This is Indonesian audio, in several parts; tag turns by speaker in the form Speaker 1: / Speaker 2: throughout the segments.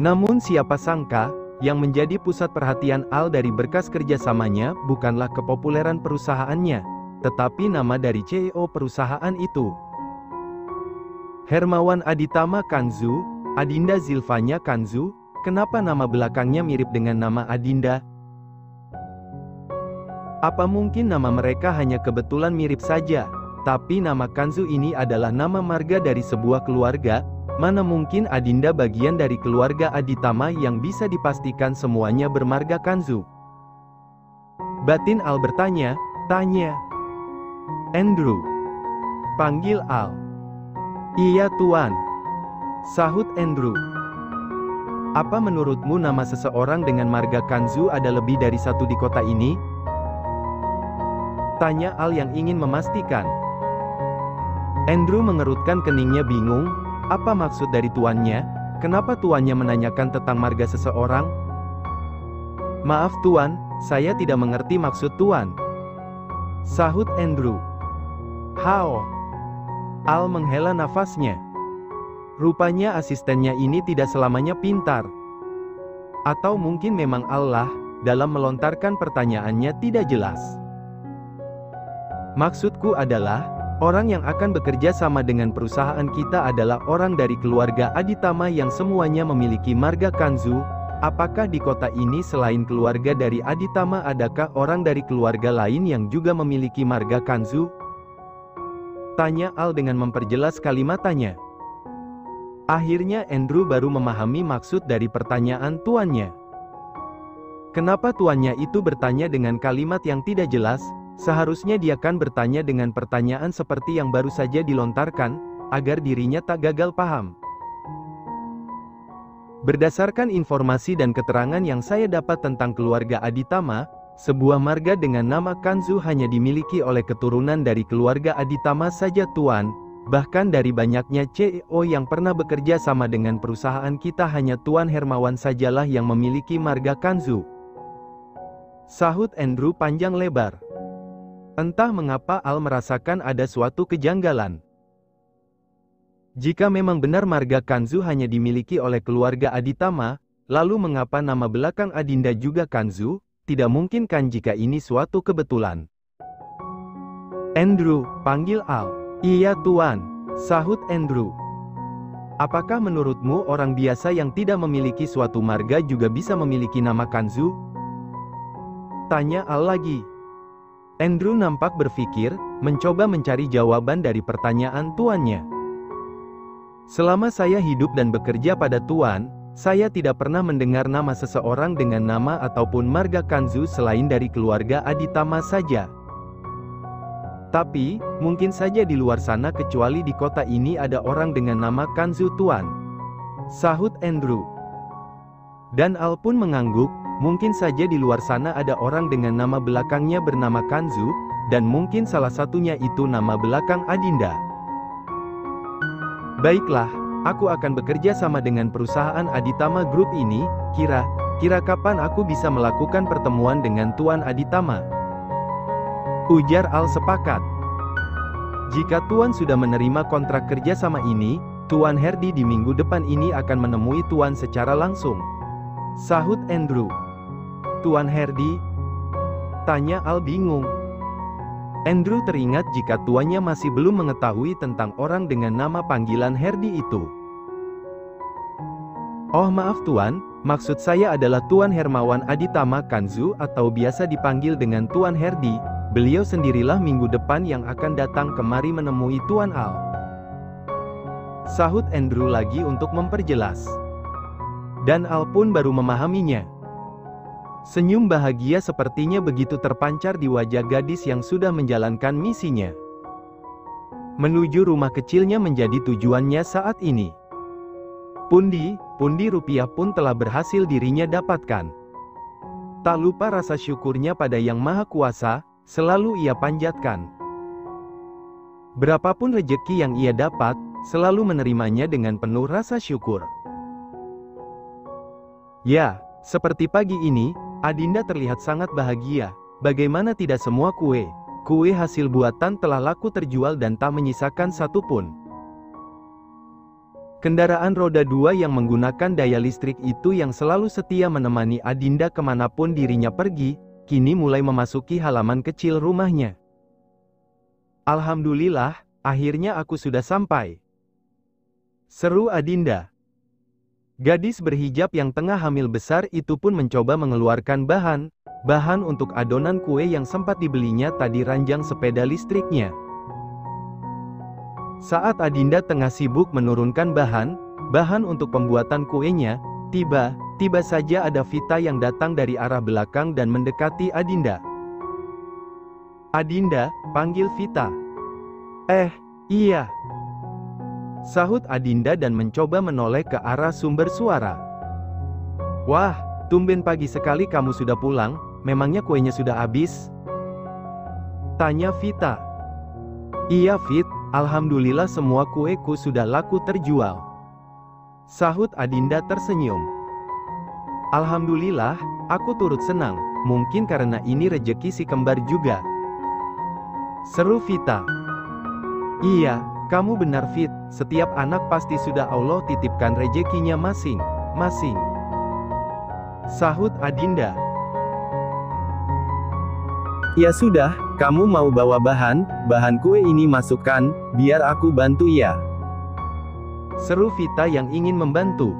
Speaker 1: Namun siapa sangka, yang menjadi pusat perhatian Al dari berkas kerjasamanya bukanlah kepopuleran perusahaannya, tetapi nama dari CEO perusahaan itu. Hermawan Aditama Kanzu, Adinda Zilvanya Kanzu. Kenapa nama belakangnya mirip dengan nama Adinda? Apa mungkin nama mereka hanya kebetulan mirip saja? Tapi nama Kanzu ini adalah nama marga dari sebuah keluarga. Mana mungkin Adinda bagian dari keluarga Aditama yang bisa dipastikan semuanya bermarga Kanzu? Batin Al bertanya, tanya. Andrew. Panggil Al. Iya tuan. Sahut Andrew. Apa menurutmu nama seseorang dengan marga Kanzu ada lebih dari satu di kota ini? Tanya Al yang ingin memastikan. Andrew mengerutkan keningnya bingung. Apa maksud dari tuannya? Kenapa tuannya menanyakan tentang marga seseorang? Maaf tuan, saya tidak mengerti maksud tuan. Sahut Andrew. How? Al menghela nafasnya. Rupanya asistennya ini tidak selamanya pintar. Atau mungkin memang Allah, dalam melontarkan pertanyaannya tidak jelas. Maksudku adalah, orang yang akan bekerja sama dengan perusahaan kita adalah orang dari keluarga Aditama yang semuanya memiliki marga Kanzu. Apakah di kota ini selain keluarga dari Aditama adakah orang dari keluarga lain yang juga memiliki marga Kanzu? Tanya Al dengan memperjelas kalimatnya. Akhirnya Andrew baru memahami maksud dari pertanyaan tuannya. Kenapa tuannya itu bertanya dengan kalimat yang tidak jelas? Seharusnya dia kan bertanya dengan pertanyaan seperti yang baru saja dilontarkan, agar dirinya tak gagal paham. Berdasarkan informasi dan keterangan yang saya dapat tentang keluarga Aditama, sebuah marga dengan nama Kanzu hanya dimiliki oleh keturunan dari keluarga Aditama saja tuan. Bahkan dari banyaknya CEO yang pernah bekerja sama dengan perusahaan kita hanya Tuan Hermawan sajalah yang memiliki marga Kanzu. Sahut Andrew panjang lebar. Entah mengapa Al merasakan ada suatu kejanggalan. Jika memang benar marga Kanzu hanya dimiliki oleh keluarga Aditama, lalu mengapa nama belakang Adinda juga Kanzu? Tidak mungkin kan jika ini suatu kebetulan. Andrew, panggil Al. Iya tuan, sahut Andrew. Apakah menurutmu orang biasa yang tidak memiliki suatu marga juga bisa memiliki nama Kanzu? Tanya Al lagi. Andrew nampak berpikir, mencoba mencari jawaban dari pertanyaan tuannya. Selama saya hidup dan bekerja pada tuan, saya tidak pernah mendengar nama seseorang dengan nama ataupun marga Kanzu selain dari keluarga Aditama saja. Tapi, mungkin saja di luar sana kecuali di kota ini ada orang dengan nama Kanzu tuan. Sahut Andrew. Dan Al pun mengangguk, mungkin saja di luar sana ada orang dengan nama belakangnya bernama Kanzu, dan mungkin salah satunya itu nama belakang Adinda. Baiklah, aku akan bekerja sama dengan perusahaan Aditama Group ini. Kira kapan aku bisa melakukan pertemuan dengan Tuan Aditama? Ujar Al sepakat. Jika Tuan sudah menerima kontrak kerja sama ini, Tuan Herdi di minggu depan ini akan menemui Tuan secara langsung. Sahut Andrew. Tuan Herdi? Tanya Al bingung. Andrew teringat jika tuannya masih belum mengetahui tentang orang dengan nama panggilan Herdi itu. Oh maaf Tuan, maksud saya adalah Tuan Hermawan Aditama Kanzu atau biasa dipanggil dengan Tuan Herdi. Beliau sendirilah minggu depan yang akan datang kemari menemui Tuan Al. Sahut Andrew lagi untuk memperjelas. Dan Al pun baru memahaminya. Senyum bahagia sepertinya begitu terpancar di wajah gadis yang sudah menjalankan misinya. Menuju rumah kecilnya menjadi tujuannya saat ini. Pundi rupiah pun telah berhasil dirinya dapatkan. Tak lupa rasa syukurnya pada Yang Maha Kuasa, selalu ia panjatkan. Berapapun rejeki yang ia dapat, selalu menerimanya dengan penuh rasa syukur. Ya, seperti pagi ini, Adinda terlihat sangat bahagia. Bagaimana tidak semua kue hasil buatan telah laku terjual dan tak menyisakan satu pun. Kendaraan roda 2 yang menggunakan daya listrik itu yang selalu setia menemani Adinda kemanapun dirinya pergi, kini mulai memasuki halaman kecil rumahnya. "Alhamdulillah, akhirnya aku sudah sampai," seru Adinda. Gadis berhijab yang tengah hamil besar itu pun mencoba mengeluarkan bahan untuk adonan kue yang sempat dibelinya tadi ranjang sepeda listriknya. Saat Adinda tengah sibuk menurunkan bahan untuk pembuatan kuenya, tiba saja ada Vita yang datang dari arah belakang dan mendekati Adinda. "Adinda," panggil Vita. Iya," sahut Adinda dan mencoba menoleh ke arah sumber suara. "Wah, tumben pagi sekali kamu sudah pulang, memangnya kuenya sudah habis?" tanya Vita. "Iya Fit, alhamdulillah semua kueku sudah laku terjual," sahut Adinda tersenyum. "Alhamdulillah, aku turut senang, mungkin karena ini rejeki si kembar juga," seru Vita. "Iya, kamu benar Fit, setiap anak pasti sudah Allah titipkan rejekinya masing-masing," sahut Adinda. "Ya sudah, kamu mau bawa bahan kue ini masukkan, biar aku bantu ya," seru Vita yang ingin membantu.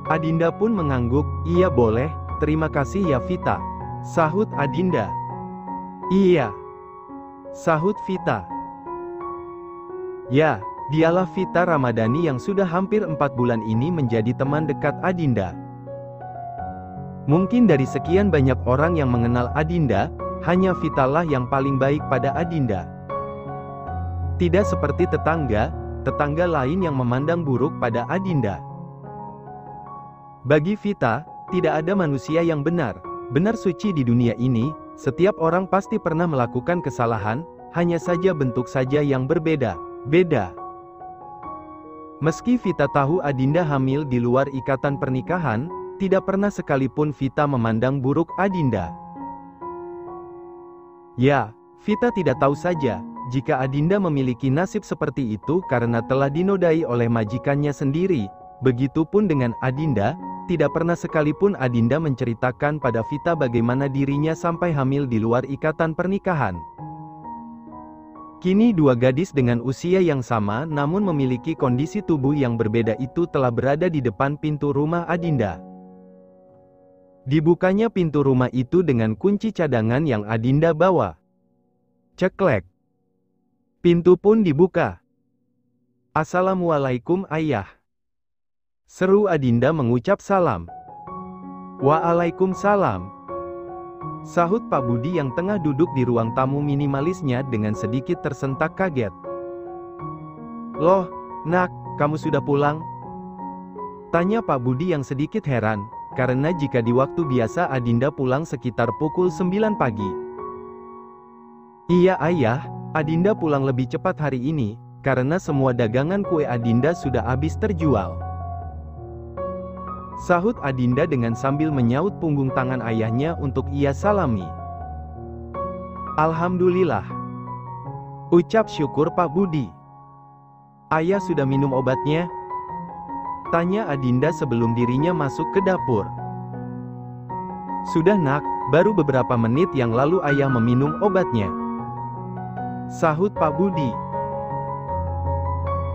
Speaker 1: Adinda pun mengangguk, "Iya boleh, terima kasih ya Vita," sahut Adinda. "Iya," sahut Vita. Ya, dialah Vita Ramadhani yang sudah hampir 4 bulan ini menjadi teman dekat Adinda. Mungkin dari sekian banyak orang yang mengenal Adinda, hanya Vita lah yang paling baik pada Adinda. Tidak seperti tetangga lain yang memandang buruk pada Adinda. Bagi Vita, tidak ada manusia yang benar suci di dunia ini. Setiap orang pasti pernah melakukan kesalahan, hanya saja bentuk saja yang berbeda. Meski Vita tahu Adinda hamil di luar ikatan pernikahan, tidak pernah sekalipun Vita memandang buruk Adinda. Ya, Vita tidak tahu saja, jika Adinda memiliki nasib seperti itu karena telah dinodai oleh majikannya sendiri. Begitupun dengan Adinda, tidak pernah sekalipun Adinda menceritakan pada Vita bagaimana dirinya sampai hamil di luar ikatan pernikahan. Kini dua gadis dengan usia yang sama namun memiliki kondisi tubuh yang berbeda itu telah berada di depan pintu rumah Adinda. Dibukanya pintu rumah itu dengan kunci cadangan yang Adinda bawa. Ceklek. Pintu pun dibuka. "Assalamualaikum ayah," seru Adinda mengucap salam. "Waalaikumsalam," sahut Pak Budi yang tengah duduk di ruang tamu minimalisnya dengan sedikit tersentak kaget. "Loh, Nak, kamu sudah pulang?" tanya Pak Budi yang sedikit heran, karena jika di waktu biasa Adinda pulang sekitar pukul 9 pagi. "Iya ayah, Adinda pulang lebih cepat hari ini, karena semua dagangan kue Adinda sudah habis terjual," sahut Adinda dengan sambil menyaut punggung tangan ayahnya untuk ia salami. "Alhamdulillah," ucap syukur Pak Budi. "Ayah sudah minum obatnya?" tanya Adinda sebelum dirinya masuk ke dapur. "Sudah Nak, baru beberapa menit yang lalu ayah meminum obatnya," sahut Pak Budi.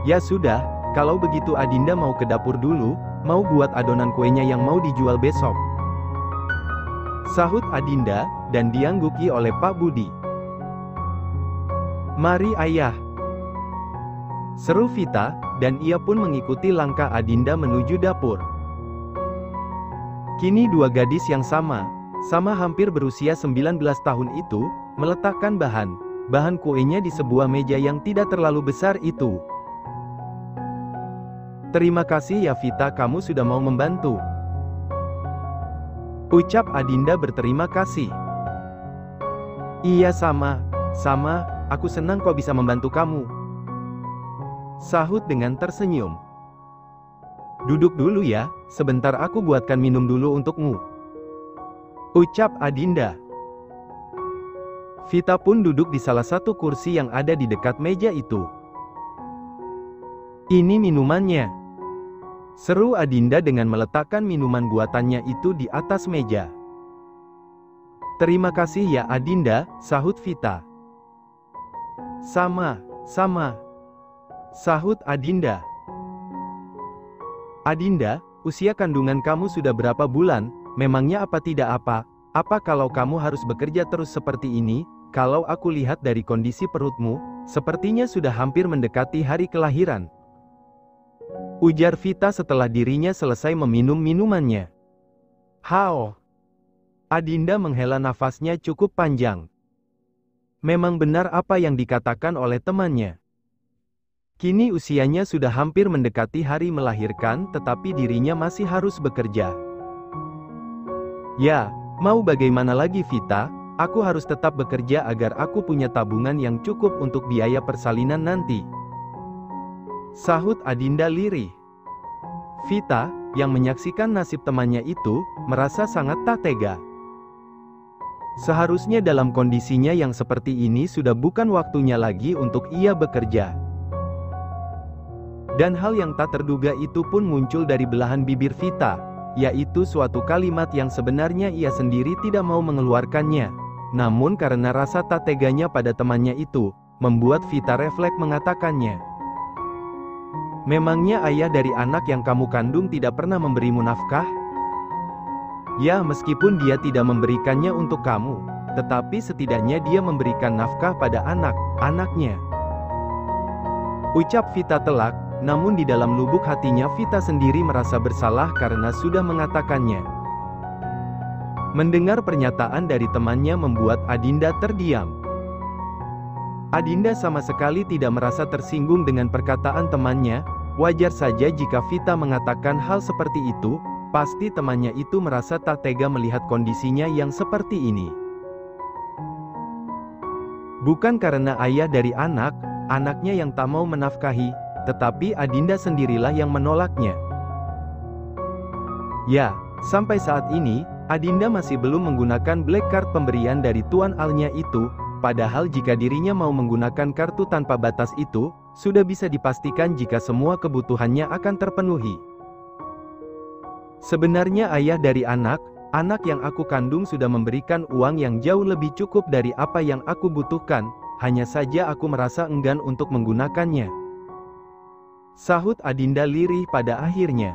Speaker 1: "Ya sudah, kalau begitu Adinda mau ke dapur dulu, mau buat adonan kuenya yang mau dijual besok," sahut Adinda, dan diangguki oleh Pak Budi. "Mari ayah," seru Vita, dan ia pun mengikuti langkah Adinda menuju dapur. Kini dua gadis yang sama hampir berusia 19 tahun itu, meletakkan bahan kuenya di sebuah meja yang tidak terlalu besar itu. "Terima kasih ya Vita, kamu sudah mau membantu," ucap Adinda berterima kasih. "Iya sama, aku senang kok bisa membantu kamu," sahut dengan tersenyum. "Duduk dulu ya, sebentar aku buatkan minum dulu untukmu," ucap Adinda. Vita pun duduk di salah satu kursi yang ada di dekat meja itu. Ini minumannya, seru Adinda dengan meletakkan minuman buatannya itu di atas meja. Terima kasih ya Adinda, sahut Vita. Sama, sahut Adinda. Adinda, usia kandungan kamu sudah berapa bulan? Memangnya apa tidak apa? Apa kalau kamu harus bekerja terus seperti ini? Kalau aku lihat dari kondisi perutmu, sepertinya sudah hampir mendekati hari kelahiran. Ujar Vita setelah dirinya selesai meminum minumannya. Hao. Adinda menghela nafasnya cukup panjang. Memang benar apa yang dikatakan oleh temannya. Kini usianya sudah hampir mendekati hari melahirkan, tetapi dirinya masih harus bekerja. Ya, mau bagaimana lagi Vita? Aku harus tetap bekerja agar aku punya tabungan yang cukup untuk biaya persalinan nanti. Sahut Adinda lirih. Vita, yang menyaksikan nasib temannya itu, merasa sangat tak tega. Seharusnya dalam kondisinya yang seperti ini sudah bukan waktunya lagi untuk ia bekerja. Dan hal yang tak terduga itu pun muncul dari belahan bibir Vita, yaitu suatu kalimat yang sebenarnya ia sendiri tidak mau mengeluarkannya. Namun karena rasa tak teganya pada temannya itu, membuat Vita refleks mengatakannya. Memangnya ayah dari anak yang kamu kandung tidak pernah memberimu nafkah? Ya, meskipun dia tidak memberikannya untuk kamu, tetapi setidaknya dia memberikan nafkah pada anak-anaknya. Ucap Vita telak, namun di dalam lubuk hatinya Vita sendiri merasa bersalah karena sudah mengatakannya. Mendengar pernyataan dari temannya membuat Adinda terdiam. Adinda sama sekali tidak merasa tersinggung dengan perkataan temannya. Wajar saja jika Vita mengatakan hal seperti itu, pasti temannya itu merasa tak tega melihat kondisinya yang seperti ini. Bukan karena ayah dari anaknya yang tak mau menafkahi, tetapi Adinda sendirilah yang menolaknya. Ya, sampai saat ini, Adinda masih belum menggunakan black card pemberian dari Tuan Alnya itu. Padahal jika dirinya mau menggunakan kartu tanpa batas itu, sudah bisa dipastikan jika semua kebutuhannya akan terpenuhi. Sebenarnya ayah dari anak yang aku kandung sudah memberikan uang yang jauh lebih cukup dari apa yang aku butuhkan, hanya saja aku merasa enggan untuk menggunakannya. Sahut Adinda lirih pada akhirnya.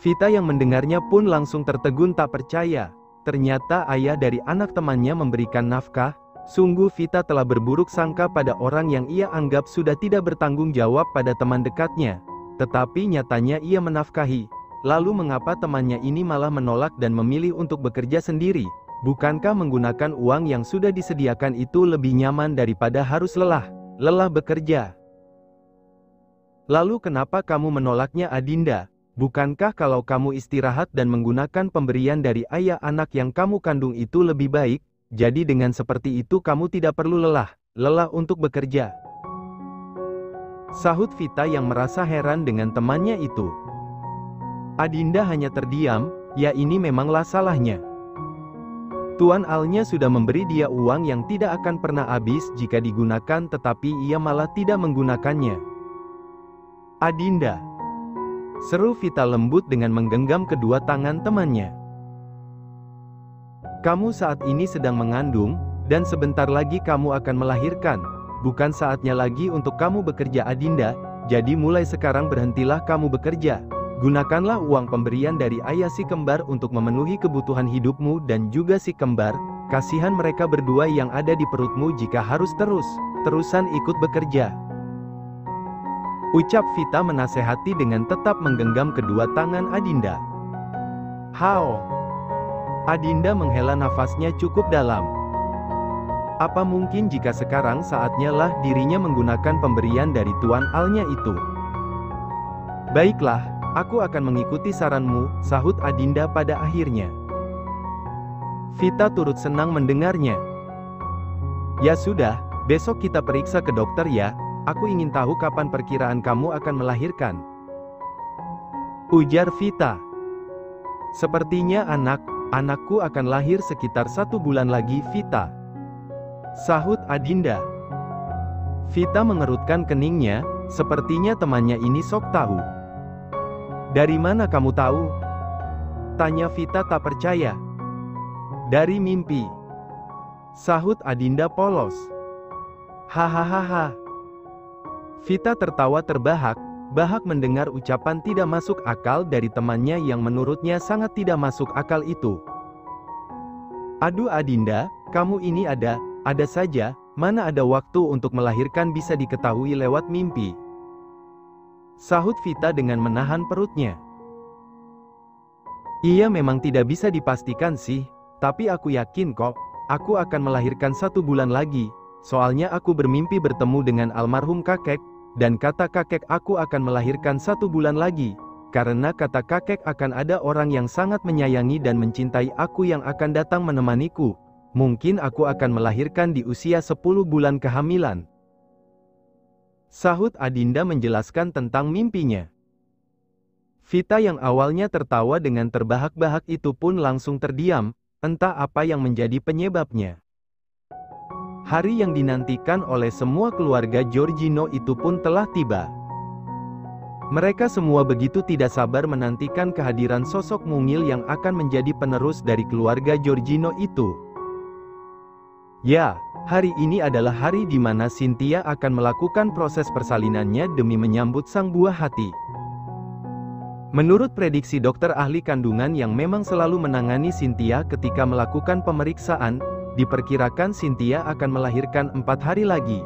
Speaker 1: Vita yang mendengarnya pun langsung tertegun tak percaya. Ternyata ayah dari anak temannya memberikan nafkah. Sungguh Vita telah berburuk sangka pada orang yang ia anggap sudah tidak bertanggung jawab pada teman dekatnya. Tetapi nyatanya ia menafkahi. Lalu mengapa temannya ini malah menolak dan memilih untuk bekerja sendiri? Bukankah menggunakan uang yang sudah disediakan itu lebih nyaman daripada harus lelah bekerja? Lalu kenapa kamu menolaknya Adinda? Bukankah kalau kamu istirahat dan menggunakan pemberian dari ayah anak yang kamu kandung itu lebih baik? Jadi dengan seperti itu kamu tidak perlu lelah untuk bekerja. Sahut Vita yang merasa heran dengan temannya itu. Adinda hanya terdiam, ya ini memanglah salahnya. Tuan Alnya sudah memberi dia uang yang tidak akan pernah habis jika digunakan, tetapi ia malah tidak menggunakannya. Adinda, seru Vita lembut dengan menggenggam kedua tangan temannya. Kamu saat ini sedang mengandung, dan sebentar lagi kamu akan melahirkan. Bukan saatnya lagi untuk kamu bekerja Adinda, jadi mulai sekarang berhentilah kamu bekerja. Gunakanlah uang pemberian dari ayah si kembar untuk memenuhi kebutuhan hidupmu dan juga si kembar. Kasihan mereka berdua yang ada di perutmu jika harus terusan ikut bekerja. Ucap Vita menasehati dengan tetap menggenggam kedua tangan Adinda. Hao! Adinda menghela nafasnya cukup dalam. Apa mungkin jika sekarang saatnya lah dirinya menggunakan pemberian dari Tuan Alnya itu? Baiklah, aku akan mengikuti saranmu, sahut Adinda pada akhirnya. Vita turut senang mendengarnya. Ya sudah, besok kita periksa ke dokter ya. Aku ingin tahu kapan perkiraan kamu akan melahirkan. Ujar Vita. Sepertinya anakku akan lahir sekitar 1 bulan lagi Vita. Sahut Adinda. Vita mengerutkan keningnya, sepertinya temannya ini sok tahu. Dari mana kamu tahu? Tanya Vita tak percaya. Dari mimpi. Sahut Adinda polos. Hahaha. Vita tertawa terbahak, mendengar ucapan tidak masuk akal dari temannya yang menurutnya sangat tidak masuk akal itu. Aduh Adinda, kamu ini ada saja, mana ada waktu untuk melahirkan bisa diketahui lewat mimpi. Sahut Vita dengan menahan perutnya. Iya memang tidak bisa dipastikan sih, tapi aku yakin kok, aku akan melahirkan 1 bulan lagi, soalnya aku bermimpi bertemu dengan almarhum kakek, dan kata kakek aku akan melahirkan 1 bulan lagi, karena kata kakek akan ada orang yang sangat menyayangi dan mencintai aku yang akan datang menemaniku, mungkin aku akan melahirkan di usia 10 bulan kehamilan. Sahut Adinda menjelaskan tentang mimpinya. Vita yang awalnya tertawa dengan terbahak-bahak itu pun langsung terdiam, entah apa yang menjadi penyebabnya. Hari yang dinantikan oleh semua keluarga Giorgino itu pun telah tiba. Mereka semua begitu tidak sabar menantikan kehadiran sosok mungil yang akan menjadi penerus dari keluarga Giorgino itu. Ya, hari ini adalah hari di mana Cynthia akan melakukan proses persalinannya demi menyambut sang buah hati. Menurut prediksi dokter ahli kandungan yang memang selalu menangani Cynthia ketika melakukan pemeriksaan, diperkirakan Cynthia akan melahirkan 4 hari lagi.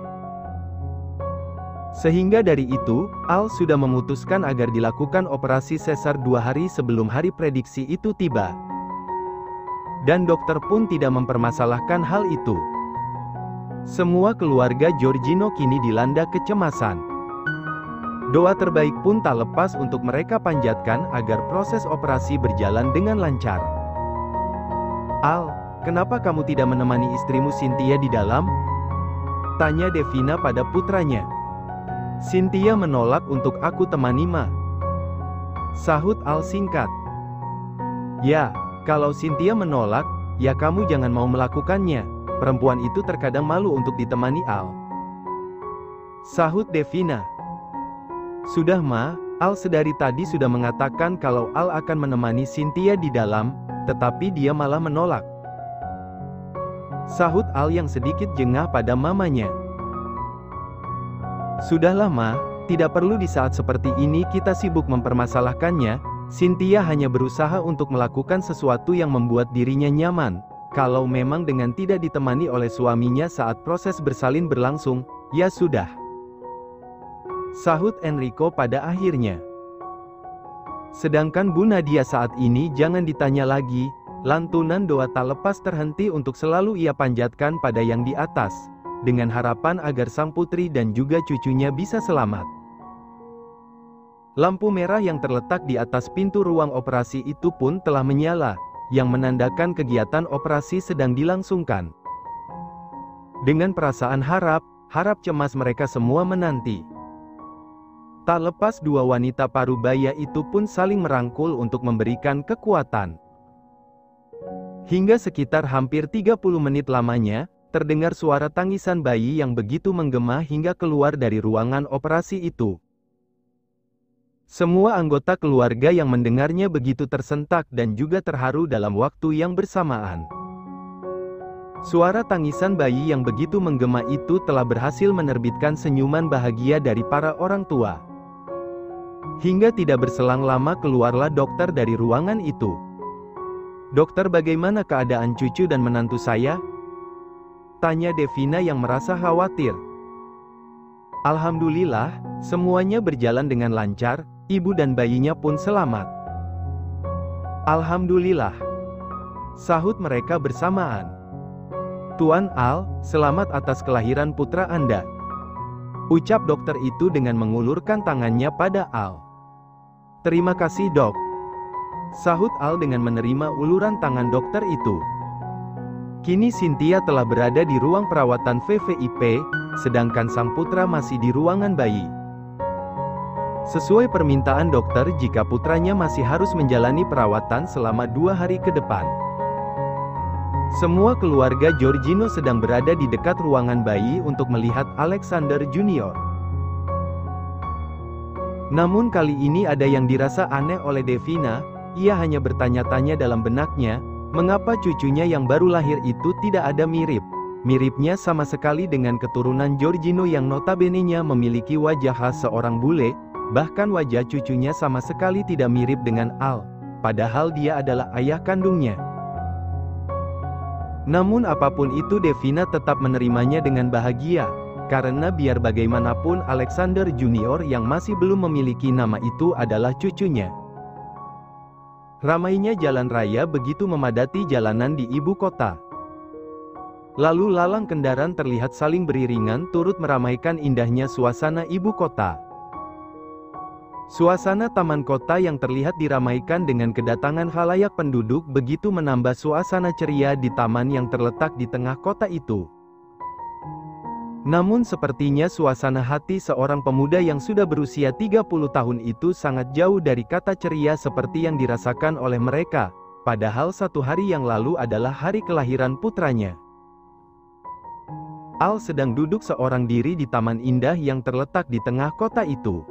Speaker 1: Sehingga dari itu, Al sudah memutuskan agar dilakukan operasi sesar 2 hari sebelum hari prediksi itu tiba. Dan dokter pun tidak mempermasalahkan hal itu. Semua keluarga Giorgino kini dilanda kecemasan. Doa terbaik pun tak lepas untuk mereka panjatkan agar proses operasi berjalan dengan lancar. Al, kenapa kamu tidak menemani istrimu Cynthia di dalam? Tanya Devina pada putranya. Cynthia menolak untuk aku temani Ma. Sahut Al singkat. Ya, kalau Cynthia menolak, ya kamu jangan mau melakukannya. Perempuan itu terkadang malu untuk ditemani Al. Sahut Devina. Sudah Ma, Al sedari tadi sudah mengatakan kalau Al akan menemani Cynthia di dalam, tetapi dia malah menolak. Sahut Al yang sedikit jengah pada mamanya. Sudahlah Ma, tidak perlu di saat seperti ini kita sibuk mempermasalahkannya, Cynthia hanya berusaha untuk melakukan sesuatu yang membuat dirinya nyaman. Kalau memang dengan tidak ditemani oleh suaminya saat proses bersalin berlangsung, ya sudah. Sahut Enrico pada akhirnya. Sedangkan Bu Nadia saat ini jangan ditanya lagi, lantunan doa tak lepas terhenti untuk selalu ia panjatkan pada yang di atas, dengan harapan agar sang putri dan juga cucunya bisa selamat. Lampu merah yang terletak di atas pintu ruang operasi itu pun telah menyala, yang menandakan kegiatan operasi sedang dilangsungkan. Dengan perasaan harap cemas mereka semua menanti. Tak lepas dua wanita parubaya itu pun saling merangkul untuk memberikan kekuatan. Hingga sekitar hampir 30 menit lamanya, terdengar suara tangisan bayi yang begitu menggema hingga keluar dari ruangan operasi itu. Semua anggota keluarga yang mendengarnya begitu tersentak dan juga terharu dalam waktu yang bersamaan. Suara tangisan bayi yang begitu menggema itu telah berhasil menerbitkan senyuman bahagia dari para orang tua. Hingga tidak berselang lama keluarlah dokter dari ruangan itu. Dokter, bagaimana keadaan cucu dan menantu saya? Tanya Devina yang merasa khawatir. Alhamdulillah, semuanya berjalan dengan lancar, ibu dan bayinya pun selamat. Alhamdulillah. Sahut mereka bersamaan. Tuan Al, selamat atas kelahiran putra Anda. Ucap dokter itu dengan mengulurkan tangannya pada Al. Terima kasih dok. Sahut Al dengan menerima uluran tangan dokter itu. Kini Cynthia telah berada di ruang perawatan VVIP, sedangkan sang putra masih di ruangan bayi. Sesuai permintaan dokter jika putranya masih harus menjalani perawatan selama 2 hari ke depan. Semua keluarga Giorgino sedang berada di dekat ruangan bayi untuk melihat Alexander Junior. Namun kali ini ada yang dirasa aneh oleh Devina. Ia hanya bertanya-tanya dalam benaknya, mengapa cucunya yang baru lahir itu tidak ada miripnya sama sekali dengan keturunan Giorgino yang notabene-nya memiliki wajah khas seorang bule, bahkan wajah cucunya sama sekali tidak mirip dengan Al, padahal dia adalah ayah kandungnya. Namun apapun itu Devina tetap menerimanya dengan bahagia, karena biar bagaimanapun Alexander Junior yang masih belum memiliki nama itu adalah cucunya. Ramainya jalan raya begitu memadati jalanan di ibu kota. Lalu lalang kendaraan terlihat saling beriringan turut meramaikan indahnya suasana ibu kota. Suasana taman kota yang terlihat diramaikan dengan kedatangan khalayak penduduk begitu menambah suasana ceria di taman yang terletak di tengah kota itu. Namun sepertinya suasana hati seorang pemuda yang sudah berusia 30 tahun itu sangat jauh dari kata ceria seperti yang dirasakan oleh mereka, padahal 1 hari yang lalu adalah hari kelahiran putranya. Al sedang duduk seorang diri di taman indah yang terletak di tengah kota itu.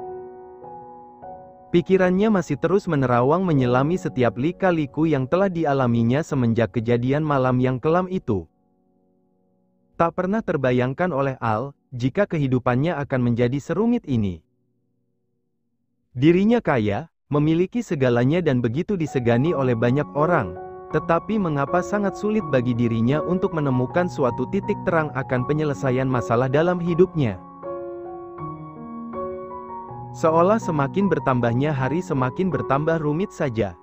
Speaker 1: Pikirannya masih terus menerawang menyelami setiap lika-liku yang telah dialaminya semenjak kejadian malam yang kelam itu. Tak pernah terbayangkan oleh Al, jika kehidupannya akan menjadi serumit ini. Dirinya kaya, memiliki segalanya dan begitu disegani oleh banyak orang, tetapi mengapa sangat sulit bagi dirinya untuk menemukan suatu titik terang akan penyelesaian masalah dalam hidupnya. Seolah semakin bertambahnya hari semakin bertambah rumit saja.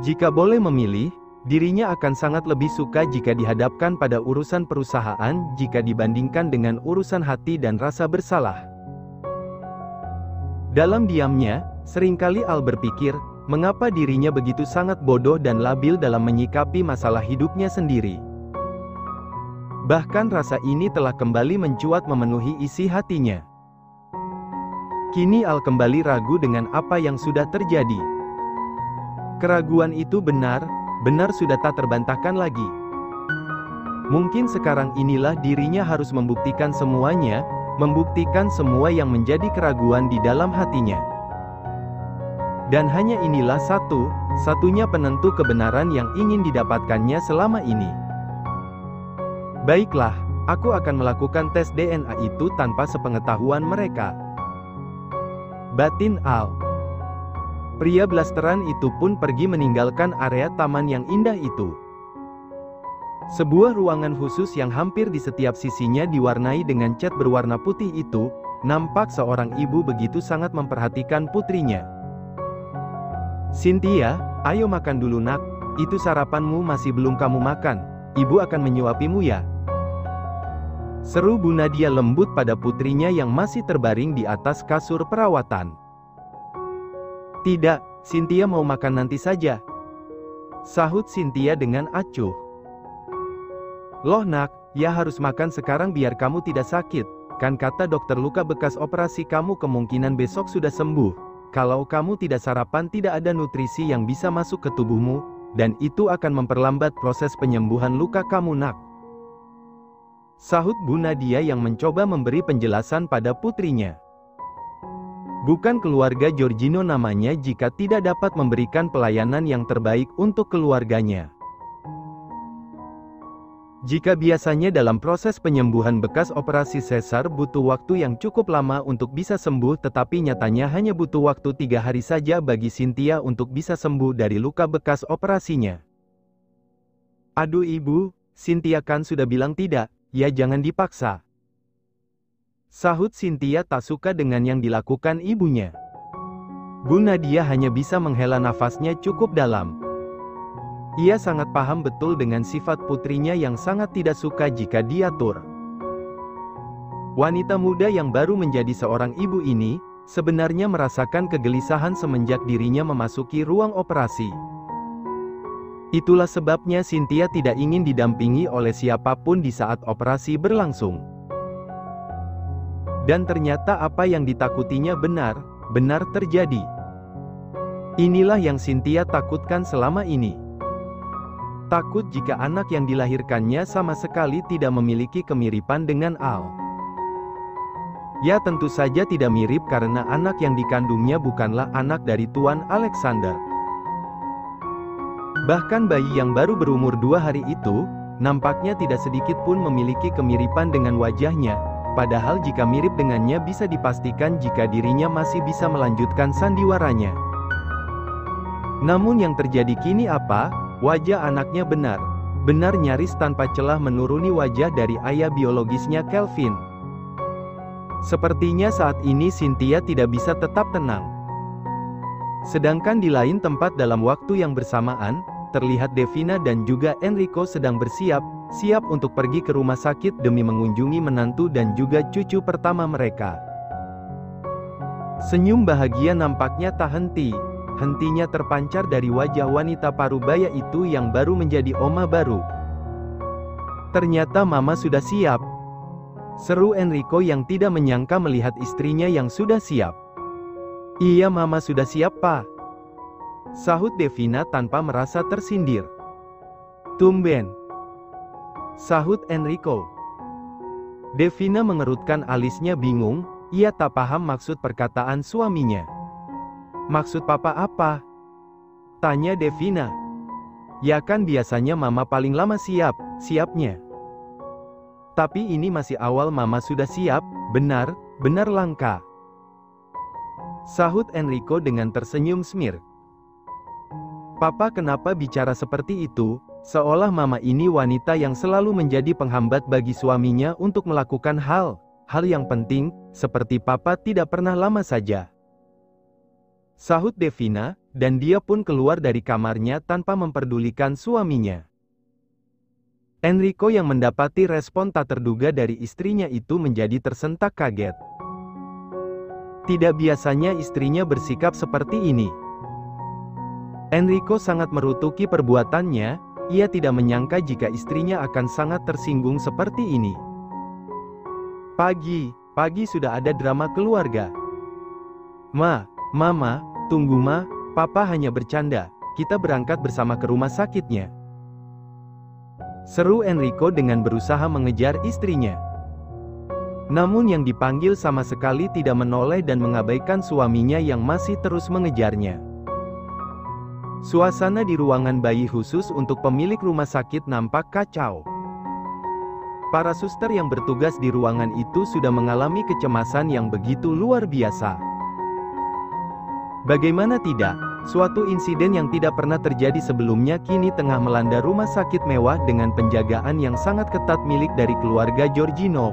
Speaker 1: Jika boleh memilih, dirinya akan sangat lebih suka jika dihadapkan pada urusan perusahaan jika dibandingkan dengan urusan hati dan rasa bersalah. Dalam diamnya, seringkali Al berpikir, mengapa dirinya begitu sangat bodoh dan labil dalam menyikapi masalah hidupnya sendiri. Bahkan rasa ini telah kembali mencuat memenuhi isi hatinya. Kini Al kembali ragu dengan apa yang sudah terjadi. Keraguan itu benar sudah tak terbantahkan lagi. Mungkin sekarang inilah dirinya harus membuktikan semuanya, membuktikan semua yang menjadi keraguan di dalam hatinya. Dan hanya inilah satunya penentu kebenaran yang ingin didapatkannya selama ini. Baiklah, aku akan melakukan tes DNA itu tanpa sepengetahuan mereka. Batin Al. Pria blasteran itu pun pergi meninggalkan area taman yang indah itu. Sebuah ruangan khusus yang hampir di setiap sisinya diwarnai dengan cat berwarna putih itu, nampak seorang ibu begitu sangat memperhatikan putrinya. "Cynthia, ayo makan dulu nak, itu sarapanmu masih belum kamu makan, ibu akan menyuapimu ya," seru Bu Nadia lembut pada putrinya yang masih terbaring di atas kasur perawatan. "Tidak, Cynthia mau makan nanti saja," sahut Cynthia dengan acuh. "Loh nak, ya harus makan sekarang biar kamu tidak sakit, kan kata dokter luka bekas operasi kamu kemungkinan besok sudah sembuh. Kalau kamu tidak sarapan tidak ada nutrisi yang bisa masuk ke tubuhmu, dan itu akan memperlambat proses penyembuhan luka kamu nak," sahut Bu Nadia yang mencoba memberi penjelasan pada putrinya. Bukan keluarga Giorgino namanya jika tidak dapat memberikan pelayanan yang terbaik untuk keluarganya. Jika biasanya dalam proses penyembuhan bekas operasi sesar butuh waktu yang cukup lama untuk bisa sembuh, tetapi nyatanya hanya butuh waktu 3 hari saja bagi Cynthia untuk bisa sembuh dari luka bekas operasinya. "Aduh ibu, Cynthia kan sudah bilang tidak, ya jangan dipaksa," sahut Cynthia tak suka dengan yang dilakukan ibunya. Bu Nadia hanya bisa menghela nafasnya cukup dalam. Ia sangat paham betul dengan sifat putrinya yang sangat tidak suka jika diatur. Wanita muda yang baru menjadi seorang ibu ini, sebenarnya merasakan kegelisahan semenjak dirinya memasuki ruang operasi. Itulah sebabnya Cynthia tidak ingin didampingi oleh siapapun di saat operasi berlangsung. Dan ternyata apa yang ditakutinya benar terjadi. Inilah yang Cynthia takutkan selama ini. Takut jika anak yang dilahirkannya sama sekali tidak memiliki kemiripan dengan Al. Ya tentu saja tidak mirip karena anak yang dikandungnya bukanlah anak dari Tuan Alexander. Bahkan bayi yang baru berumur 2 hari itu, nampaknya tidak sedikit pun memiliki kemiripan dengan wajahnya, padahal jika mirip dengannya bisa dipastikan jika dirinya masih bisa melanjutkan sandiwaranya. Namun yang terjadi kini apa? Wajah anaknya benar nyaris tanpa celah menuruni wajah dari ayah biologisnya Kelvin. Sepertinya saat ini Cynthia tidak bisa tetap tenang. Sedangkan di lain tempat dalam waktu yang bersamaan, terlihat Devina dan juga Enrico sedang siap untuk pergi ke rumah sakit demi mengunjungi menantu dan juga cucu pertama mereka. Senyum bahagia nampaknya tak hentinya terpancar dari wajah wanita parubaya itu yang baru menjadi oma baru. Ternyata mama sudah siap, seru Enrico yang tidak menyangka melihat istrinya yang sudah siap. Iya mama sudah siap pak, sahut Devina tanpa merasa tersindir. Tumben, sahut Enrico. Devina mengerutkan alisnya bingung, ia tak paham maksud perkataan suaminya. Maksud papa apa? Tanya Devina. Ya kan biasanya mama paling lama siapnya. Tapi ini masih awal mama sudah siap, benar langka. Sahut Enrico dengan tersenyum smirk. Papa kenapa bicara seperti itu, seolah mama ini wanita yang selalu menjadi penghambat bagi suaminya untuk melakukan hal yang penting, seperti papa tidak pernah lama saja. Sahut Devina, dan dia pun keluar dari kamarnya tanpa memperdulikan suaminya. Enrico yang mendapati respon tak terduga dari istrinya itu menjadi tersentak kaget. Tidak biasanya istrinya bersikap seperti ini. Enrico sangat merutuki perbuatannya, ia tidak menyangka jika istrinya akan sangat tersinggung seperti ini. Pagi sudah ada drama keluarga. Mama, tunggu papa hanya bercanda, kita berangkat bersama ke rumah sakitnya. Seru Enrico dengan berusaha mengejar istrinya. Namun yang dipanggil sama sekali tidak menoleh dan mengabaikan suaminya yang masih terus mengejarnya. Suasana di ruangan bayi khusus untuk pemilik rumah sakit nampak kacau. Para suster yang bertugas di ruangan itu sudah mengalami kecemasan yang begitu luar biasa. Bagaimana tidak, suatu insiden yang tidak pernah terjadi sebelumnya kini tengah melanda rumah sakit mewah dengan penjagaan yang sangat ketat milik dari keluarga Giorgino.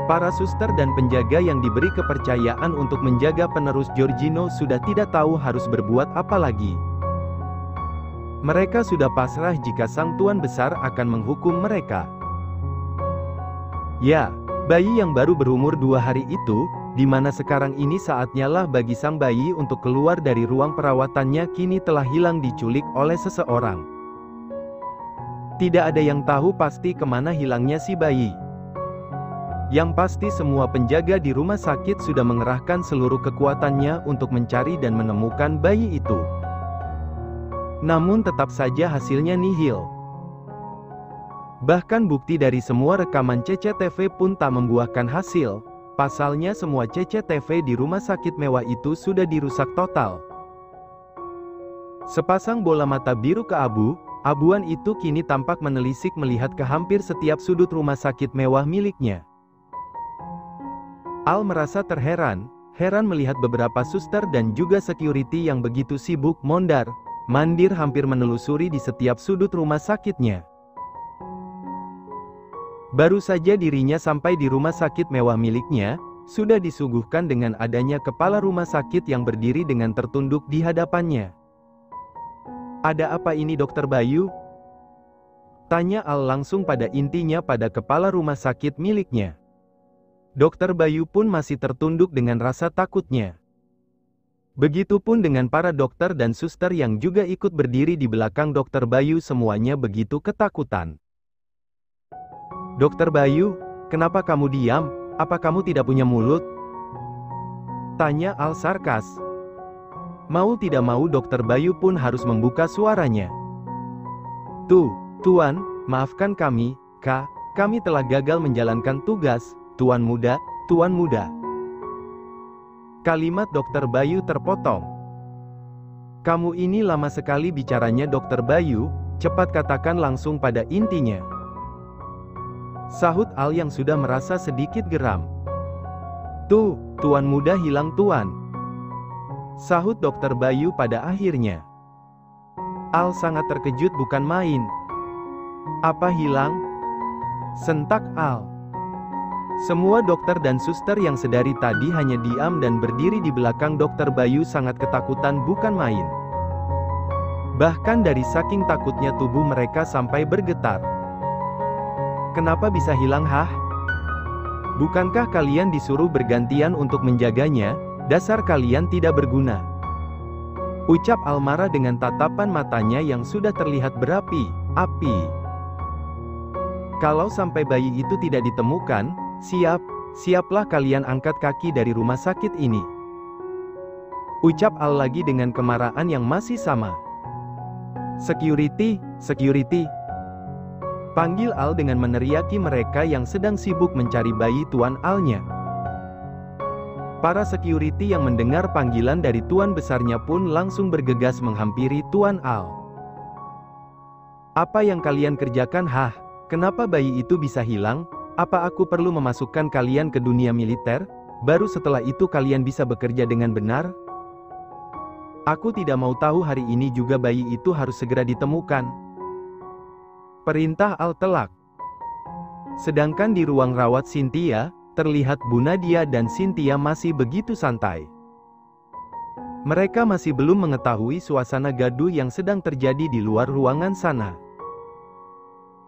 Speaker 1: Para suster dan penjaga yang diberi kepercayaan untuk menjaga penerus Giorgino sudah tidak tahu harus berbuat apa lagi. Mereka sudah pasrah jika sang tuan besar akan menghukum mereka. Ya, bayi yang baru berumur 2 hari itu, di mana sekarang ini saatnya lah bagi sang bayi untuk keluar dari ruang perawatannya kini telah hilang diculik oleh seseorang. Tidak ada yang tahu pasti kemana hilangnya si bayi. Yang pasti semua penjaga di rumah sakit sudah mengerahkan seluruh kekuatannya untuk mencari dan menemukan bayi itu. Namun tetap saja hasilnya nihil. Bahkan bukti dari semua rekaman CCTV pun tak membuahkan hasil. Pasalnya semua CCTV di rumah sakit mewah itu sudah dirusak total. Sepasang bola mata biru keabu-abuan itu kini tampak menelisik melihat ke hampir setiap sudut rumah sakit mewah miliknya. Al merasa heran melihat beberapa suster dan juga security yang begitu sibuk mondar-mandir hampir menelusuri di setiap sudut rumah sakitnya. Baru saja dirinya sampai di rumah sakit mewah miliknya, sudah disuguhkan dengan adanya kepala rumah sakit yang berdiri dengan tertunduk di hadapannya. Ada apa ini Dokter Bayu? Tanya Al langsung pada intinya pada kepala rumah sakit miliknya. Dokter Bayu pun masih tertunduk dengan rasa takutnya. Begitupun dengan para dokter dan suster yang juga ikut berdiri di belakang Dokter Bayu, semuanya begitu ketakutan. Dokter Bayu, kenapa kamu diam? Apa kamu tidak punya mulut? Tanya Al sarkas. Mau tidak mau Dokter Bayu pun harus membuka suaranya. Tuan, maafkan kami, Kak. Kami telah gagal menjalankan tugas, Tuan Muda, Tuan Muda. Kalimat Dokter Bayu terpotong. Kamu ini lama sekali bicaranya Dokter Bayu, cepat katakan langsung pada intinya. Sahut Al yang sudah merasa sedikit geram. Tuan Muda hilang Tuan. Sahut Dokter Bayu pada akhirnya. Al sangat terkejut bukan main. Apa hilang? Sentak Al. Semua dokter dan suster yang sedari tadi hanya diam dan berdiri di belakang Dokter Bayu sangat ketakutan bukan main. Bahkan dari saking takutnya tubuh mereka sampai bergetar. Kenapa bisa hilang hah? Bukankah kalian disuruh bergantian untuk menjaganya? Dasar kalian tidak berguna. Ucap Al marah dengan tatapan matanya yang sudah terlihat berapi-api. Kalau sampai bayi itu tidak ditemukan, siaplah kalian angkat kaki dari rumah sakit ini. Ucap Al lagi dengan kemarahan yang masih sama. Security. Panggil Al dengan meneriaki mereka yang sedang sibuk mencari bayi Tuan Alnya. Para security yang mendengar panggilan dari tuan besarnya pun langsung bergegas menghampiri Tuan Al. Apa yang kalian kerjakan hah? Kenapa bayi itu bisa hilang? Apa aku perlu memasukkan kalian ke dunia militer? Baru setelah itu kalian bisa bekerja dengan benar? Aku tidak mau tahu hari ini juga bayi itu harus segera ditemukan. Perintah Al telak. Sedangkan di ruang rawat Cynthia, terlihat Bu Nadia dan Cynthia masih begitu santai. Mereka masih belum mengetahui suasana gaduh yang sedang terjadi di luar ruangan sana.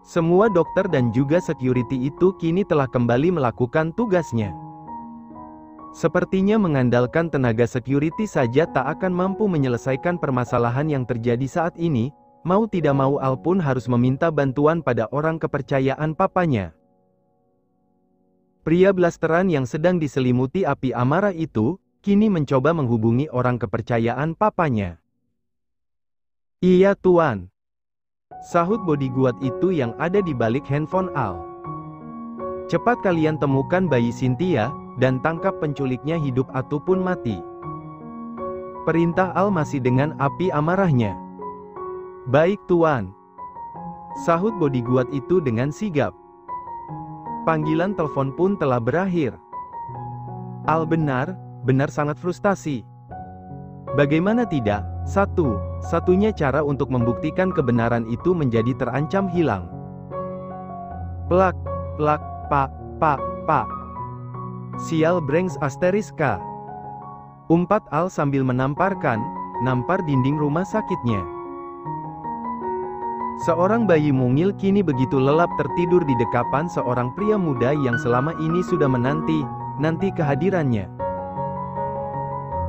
Speaker 1: Semua dokter dan juga security itu kini telah kembali melakukan tugasnya. Sepertinya mengandalkan tenaga security saja tak akan mampu menyelesaikan permasalahan yang terjadi saat ini, mau tidak mau Al pun harus meminta bantuan pada orang kepercayaan papanya. Pria blasteran yang sedang diselimuti api amarah itu, kini mencoba menghubungi orang kepercayaan papanya. Iya Tuan. Sahut bodyguard itu yang ada di balik handphone Al. Cepat kalian temukan bayi Cynthia, dan tangkap penculiknya hidup ataupun mati. Perintah Al masih dengan api amarahnya. Baik Tuan. Sahut bodyguard itu dengan sigap. Panggilan telepon pun telah berakhir. Al benar sangat frustasi. Bagaimana tidak, satu-satunya cara untuk membuktikan kebenaran itu menjadi terancam hilang. Plak, pak. Sial Branks asteriska. Umpat Al sambil nampar dinding rumah sakitnya. Seorang bayi mungil kini begitu lelap tertidur di dekapan seorang pria muda yang selama ini sudah menanti kehadirannya.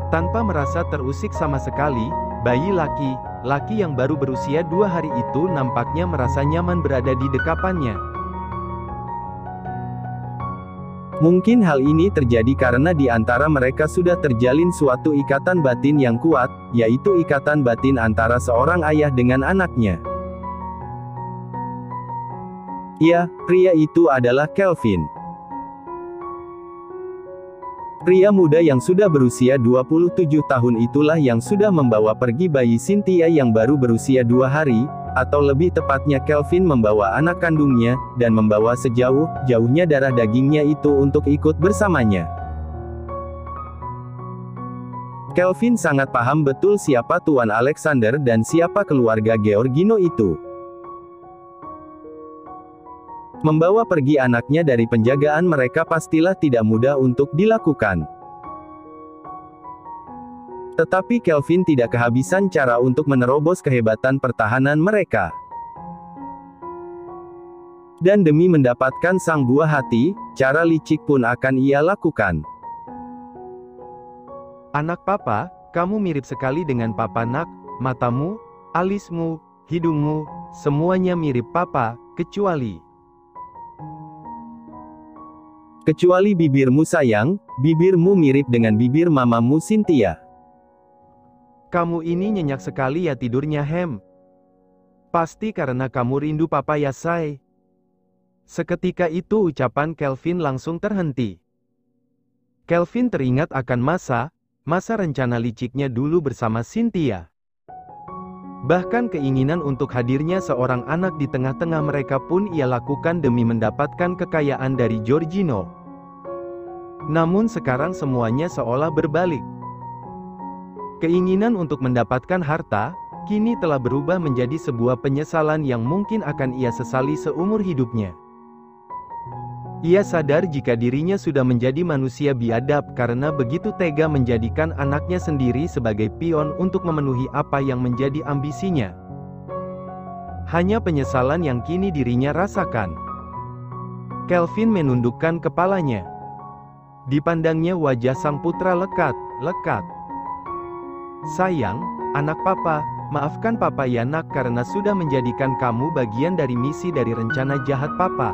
Speaker 1: Tanpa merasa terusik sama sekali, bayi laki-laki yang baru berusia 2 hari itu nampaknya merasa nyaman berada di dekapannya. Mungkin hal ini terjadi karena di antara mereka sudah terjalin suatu ikatan batin yang kuat, yaitu ikatan batin antara seorang ayah dengan anaknya. Ya, pria itu adalah Kelvin. Pria muda yang sudah berusia 27 tahun itulah yang sudah membawa pergi bayi Cynthia yang baru berusia 2 hari, atau lebih tepatnya Kelvin membawa anak kandungnya, dan membawa sejauh-jauhnya darah dagingnya itu untuk ikut bersamanya. Kelvin sangat paham betul siapa Tuan Alexander dan siapa keluarga Georgino itu. Membawa pergi anaknya dari penjagaan mereka pastilah tidak mudah untuk dilakukan. Tetapi Kelvin tidak kehabisan cara untuk menerobos kehebatan pertahanan mereka. Dan demi mendapatkan sang buah hati, cara licik pun akan ia lakukan. Anak papa, kamu mirip sekali dengan papa nak, matamu, alismu, hidungmu, semuanya mirip papa, kecuali bibirmu sayang, bibirmu mirip dengan bibir mamamu Cynthia. Kamu ini nyenyak sekali ya tidurnya Hem. Pasti karena kamu rindu papa ya, say. Seketika itu ucapan Kelvin langsung terhenti. Kelvin teringat akan masa rencana liciknya dulu bersama Cynthia. Bahkan keinginan untuk hadirnya seorang anak di tengah-tengah mereka pun ia lakukan demi mendapatkan kekayaan dari Giorgino. Namun sekarang semuanya seolah berbalik. Keinginan untuk mendapatkan harta, kini telah berubah menjadi sebuah penyesalan yang mungkin akan ia sesali seumur hidupnya. Ia sadar jika dirinya sudah menjadi manusia biadab karena begitu tega menjadikan anaknya sendiri sebagai pion untuk memenuhi apa yang menjadi ambisinya. Hanya penyesalan yang kini dirinya rasakan. Kelvin menundukkan kepalanya. Dipandangnya wajah sang putra lekat. Sayang, anak papa, maafkan papa ya nak karena sudah menjadikan kamu bagian dari misi dari rencana jahat papa.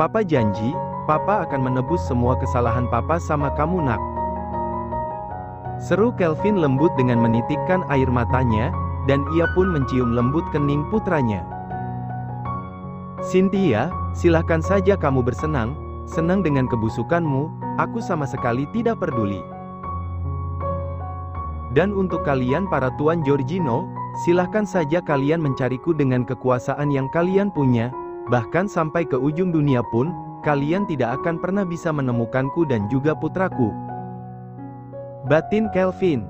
Speaker 1: Papa janji, papa akan menebus semua kesalahan papa sama kamu nak. Seru Kelvin lembut dengan menitikkan air matanya, dan ia pun mencium lembut kening putranya. Cynthia, silahkan saja kamu bersenang, senang dengan kebusukanmu, aku sama sekali tidak peduli. Dan untuk kalian para tuan Giorgino, silahkan saja kalian mencariku dengan kekuasaan yang kalian punya. Bahkan sampai ke ujung dunia pun, kalian tidak akan pernah bisa menemukanku dan juga putraku. Batin Kelvin.